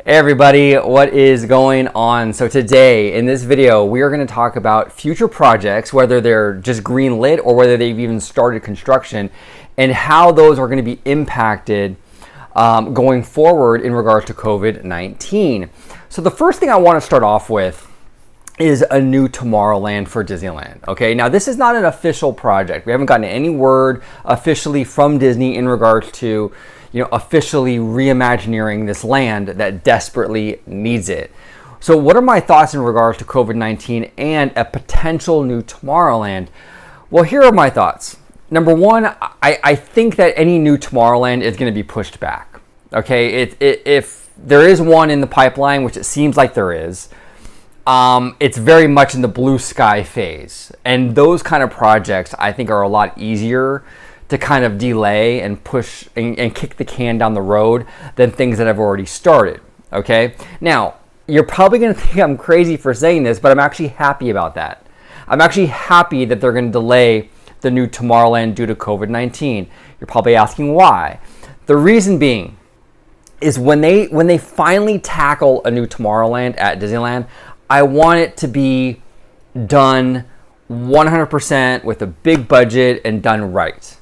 Hey everybody, what is going on? So today in this video, we are going to talk about future projects, whether they're just green lit or whether they've even started construction, and how those are going to be impacted going forward in regards to COVID-19. So the first thing I want to start off with is a new Tomorrowland for Disneyland. Okay, now this is not an official project. We haven't gotten any word officially from Disney in regards to officially reimagining this land that desperately needs it. So what are my thoughts in regards to COVID-19 and a potential new Tomorrowland? Well, here are my thoughts. Number one, I think that any new Tomorrowland is going to be pushed back. Okay, if there is one in the pipeline, which it seems like there is, it's very much in the blue sky phase. And those kind of projects, I think, are a lot easier to kind of delay and push and kick the can down the road than things that have already started. Okay, now you're probably going to think I'm crazy for saying this, but I'm actually happy about that. I'm actually happy that they're going to delay the new Tomorrowland due to COVID-19. You're probably asking why. The reason being is when they finally tackle a new Tomorrowland at Disneyland, I want it to be done 100% with a big budget and done right.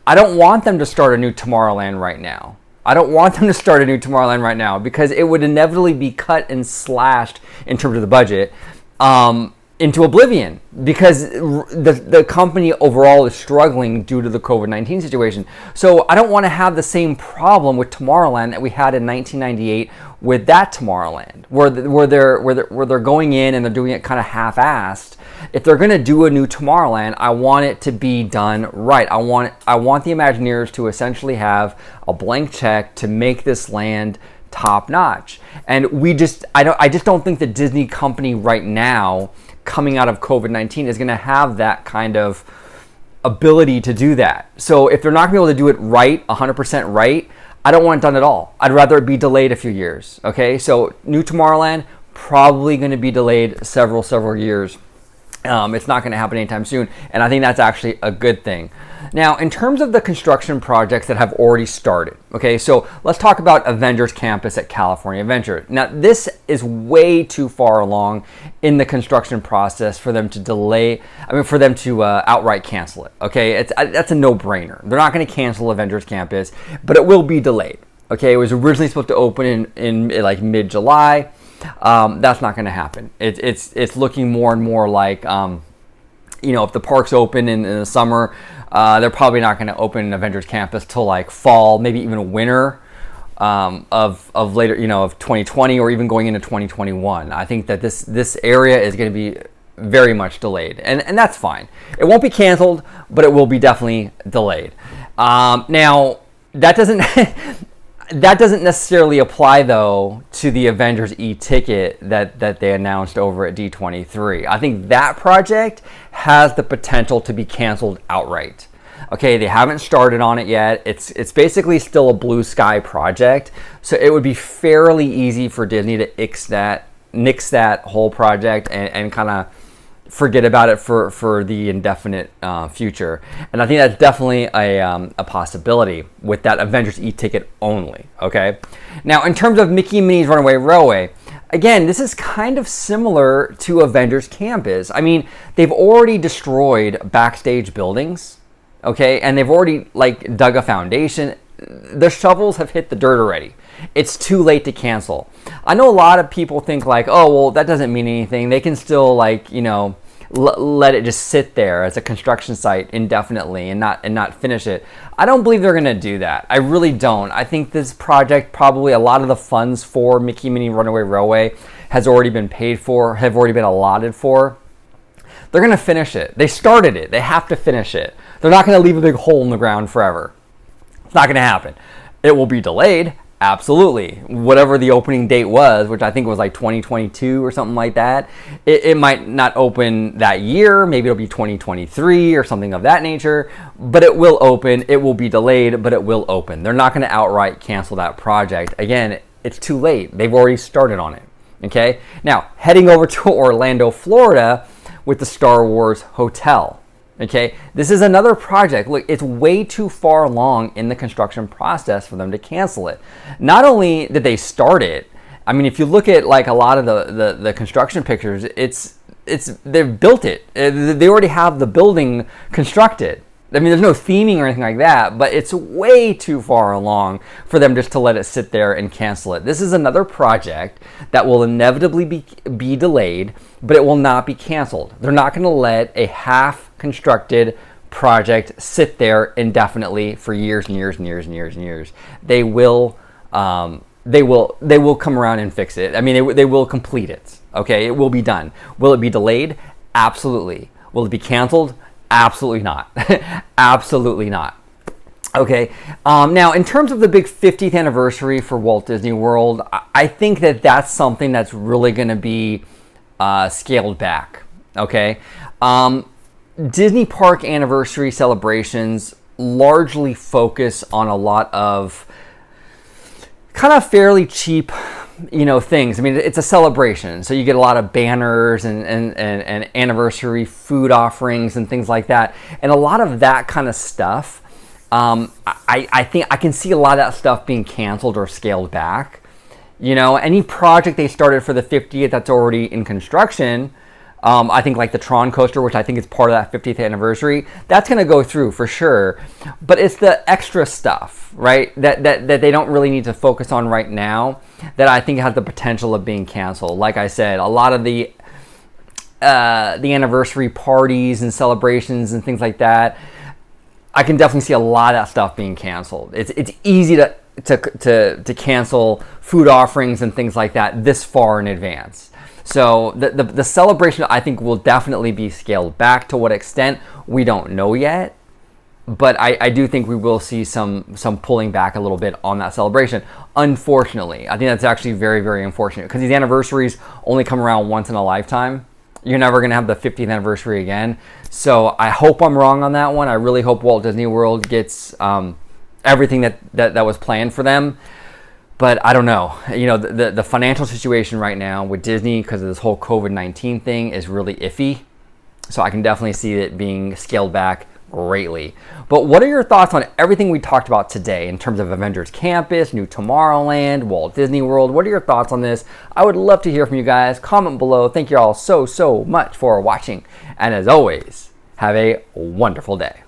I don't want them to start a new Tomorrowland right now. I don't want them to start a new Tomorrowland right now because it would inevitably be cut and slashed in terms of the budget into oblivion because the company overall is struggling due to the COVID-19 situation. So I don't want to have the same problem with Tomorrowland that we had in 1998 with that Tomorrowland, where they're going in and they're doing it kind of half-assed. If they're going to do a new Tomorrowland, I want it to be done right. I want the Imagineers to essentially have a blank check to make this land top notch. And I just don't think the Disney company right now, coming out of COVID-19, is going to have that kind of ability to do that. So if they're not going to be able to do it right, 100% right, I don't want it done at all. I'd rather it be delayed a few years. Okay, so new Tomorrowland probably going to be delayed several years. It's not going to happen anytime soon, and I think that's actually a good thing. Now, in terms of the construction projects that have already started, okay, so let's talk about Avengers Campus at California Adventure. Now, this is way too far along in the construction process for them to outright cancel it. Okay, that's a no-brainer. They're not going to cancel Avengers Campus, but it will be delayed. Okay, it was originally supposed to open in like mid-July. That's not going to happen. It's looking more and more like, if the park's open in the summer, they're probably not going to open Avengers Campus till like fall, maybe even winter of later, of 2020 or even going into 2021. I think that this area is going to be very much delayed, and that's fine. It won't be canceled, but it will be definitely delayed. Now that doesn't. That doesn't necessarily apply, though, to the Avengers e-ticket that they announced over at D23. I think that project has the potential to be canceled outright. Okay, they haven't started on it yet. It's basically still a blue sky project, so it would be fairly easy for Disney to nix that whole project and kind of forget about it for the indefinite future. And I think that's definitely a possibility with that Avengers e-ticket only. Okay, now in terms of Mickey and Minnie's Runaway Railway, again, this is kind of similar to Avengers Campus. I mean, they've already destroyed backstage buildings, okay, and they've already dug a foundation. The shovels have hit the dirt already. It's too late to cancel. I know a lot of people think like, oh, well, that doesn't mean anything. They can still let it just sit there as a construction site indefinitely and not finish it. I don't believe they're going to do that. I really don't. I think this project, probably a lot of the funds for Mickey Minnie Runaway Railway has already been paid for, have already been allotted for. They're going to finish it. They started it. They have to finish it. They're not going to leave a big hole in the ground forever. It's not going to happen. It will be delayed. Absolutely. Whatever the opening date was, which I think was like 2022 or something like that, it might not open that year. Maybe it'll be 2023 or something of that nature, but it will open. It will be delayed, but it will open. They're not going to outright cancel that project. Again, it's too late. They've already started on it. Okay. Now, heading over to Orlando, Florida with the Star Wars Hotel. Okay, this is another project. Look, it's way too far along in the construction process for them to cancel it. Not only did they start it I mean, if you look at like a lot of the construction pictures, they've built it. They already have the building constructed. I mean, there's no theming or anything like that, but it's way too far along for them just to let it sit there and cancel it. This is another project that will inevitably be delayed, but it will not be canceled. They're not going to let a half-constructed project sit there indefinitely for years and years and years and years and years. They will come around and fix it. I mean, they will complete it. Okay, it will be done. Will it be delayed? Absolutely. Will it be canceled? Absolutely not. Absolutely not. Okay. Now, in terms of the big 50th anniversary for Walt Disney World, I think that that's something that's really going to be scaled back. Okay. Disney Park anniversary celebrations largely focus on a lot of kind of fairly cheap, things. I mean, it's a celebration, so you get a lot of banners and anniversary food offerings and things like that, and a lot of that kind of stuff. I think I can see a lot of that stuff being canceled or scaled back. Any project they started for the 50th that's already in construction. I think like the Tron coaster, which I think is part of that 50th anniversary, that's going to go through for sure. But it's the extra stuff, right, that they don't really need to focus on right now that I think has the potential of being canceled. Like I said, a lot of the anniversary parties and celebrations and things like that, I can definitely see a lot of that stuff being canceled. It's easy to cancel food offerings and things like that this far in advance. So the celebration, I think, will definitely be scaled back. To what extent, we don't know yet. But I do think we will see some pulling back a little bit on that celebration. Unfortunately, I think that's actually very, very unfortunate because these anniversaries only come around once in a lifetime. You're never going to have the 50th anniversary again. So I hope I'm wrong on that one. I really hope Walt Disney World gets everything that was planned for them. But I don't know. The financial situation right now with Disney because of this whole COVID-19 thing is really iffy. So I can definitely see it being scaled back greatly. But what are your thoughts on everything we talked about today in terms of Avengers Campus, New Tomorrowland, Walt Disney World? What are your thoughts on this? I would love to hear from you guys. Comment below. Thank you all so much for watching. And as always, have a wonderful day.